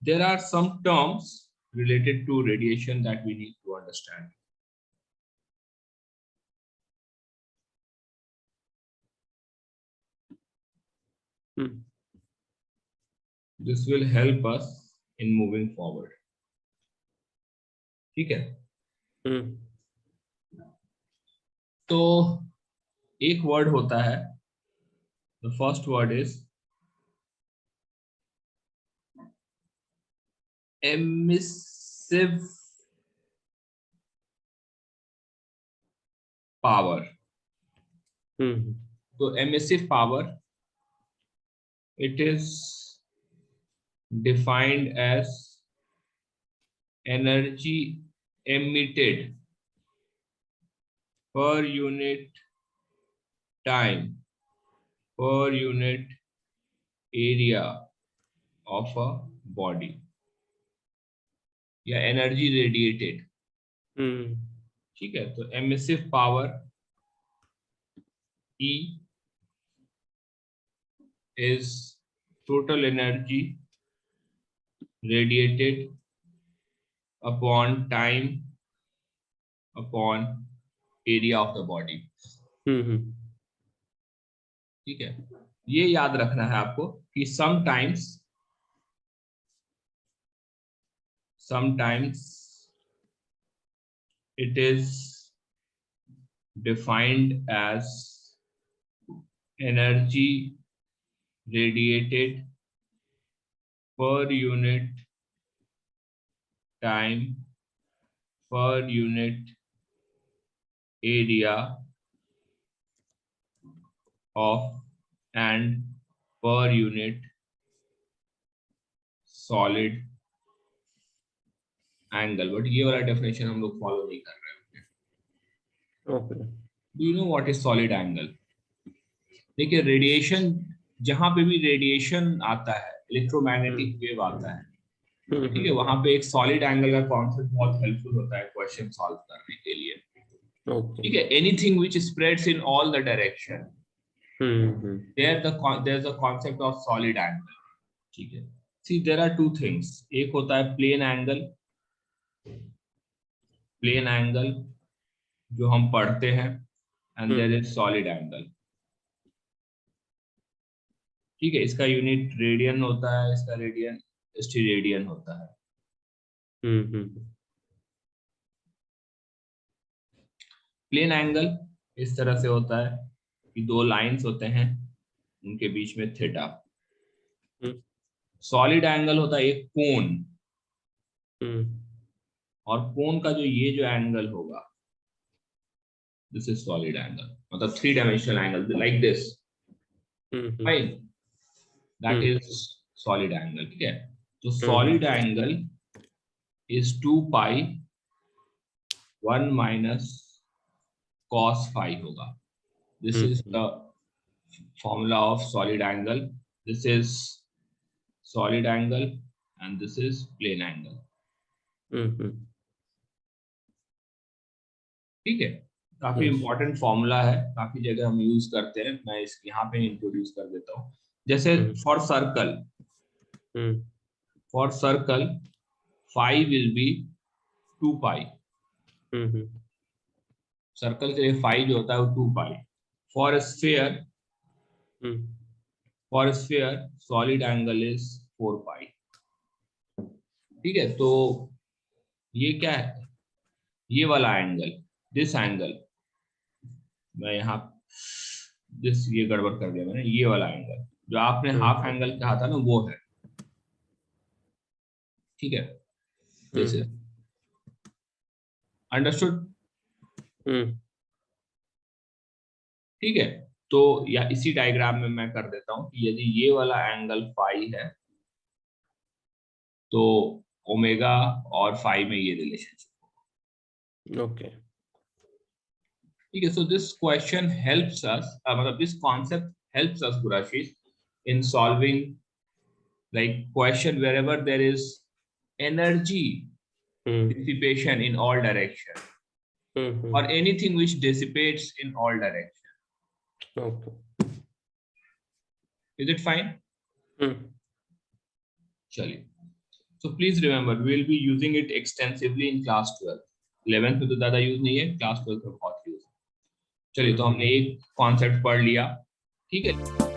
there are some terms related to radiation that we need to understand. This will help us in moving forward. ठीक है? तो एक word होता है, the first word is emissive power. तो emissive power, it is defined as energy emitted per unit time per unit area of a body, या energy radiated. ठीक है, तो emissive power E is total energy radiated upon time upon area of the body. ठीक है, ये याद रखना है आपको कि sometimes it is defined as energy radiated per unit time per unit area of and per unit solid angle. But ये वाला डेफिनेशन हम लोग फॉलो नहीं कर रहे हैं. Okay, do you know what is solid angle? देखिए, रेडिएशन, जहां पे भी रेडिएशन आता है, इलेक्ट्रोमैग्नेटिक वेव आता है, ठीक है, वहां पे एक सॉलिड एंगल का कॉन्सेप्ट बहुत हेल्पफुल होता है क्वेश्चन सॉल्व करने के लिए. ठीक है, anything which spreads in all the direction, there's a concept of solid angle. ठीक है, see there are two things. एक होता है plane angle जो हम पढ़ते हैं, and there is solid angle. ठीक है, इसका यूनिट रेडियन होता है, इसका रेडियन स्टेरेडियन होता है. प्लेन एंगल इस तरह से होता है कि दो लाइंस होते हैं, उनके बीच में थीटा. सॉलिड एंगल होता है एक कोन, और कोन का ये जो एंगल होगा, दिस इज सॉलिड एंगल, मतलब 3 dimensional angle like this, fine, that is solid angle. ठीक है, तो solid angle is 2 pi 1 minus cos phi होगा. This is the formula of solid angle. This is solid angle and this is plane angle. ठीक है, काफी important formula है, काफी जगह हम यूज करते हैं. मैं इस यहाँ पे इंट्रोड्यूस कर देता हूँ. जैसे for circle phi will be 2 pi. Circle के लिए phi जो होता है वो 2 pi. For sphere solid angle is 4 pi. ठीक है, तो ये क्या है, ये वाला एंगल, दिस एंगल, मैं यहाँ ये गड़बड़ कर दिया मैंने. ये वाला एंगल जो आपने हाफ एंगल कहा था ना, वो है. ठीक है, दिस इज अंडरस्टूड. ठीक है, तो या इसी डायग्राम में मैं कर देता हूं कि यदि ये वाला एंगल फाई है तो ओमेगा और फाई में ये रिलेशनशिप होगा. ओके, ठीक है. So this question helps us, मतलब this concept helps us Gurashish in solving like question wherever there is energy dissipation in all direction or anything which dissipates in all direction. Okay. Is it fine? चलिए, So please remember, we will be using it extensively in class 12. 11th में तो ज़्यादा use नहीं है, class 12 में बहुत use है. चलिए, तो हमने एक कॉन्सेप्ट पढ़ लिया, ठीक है.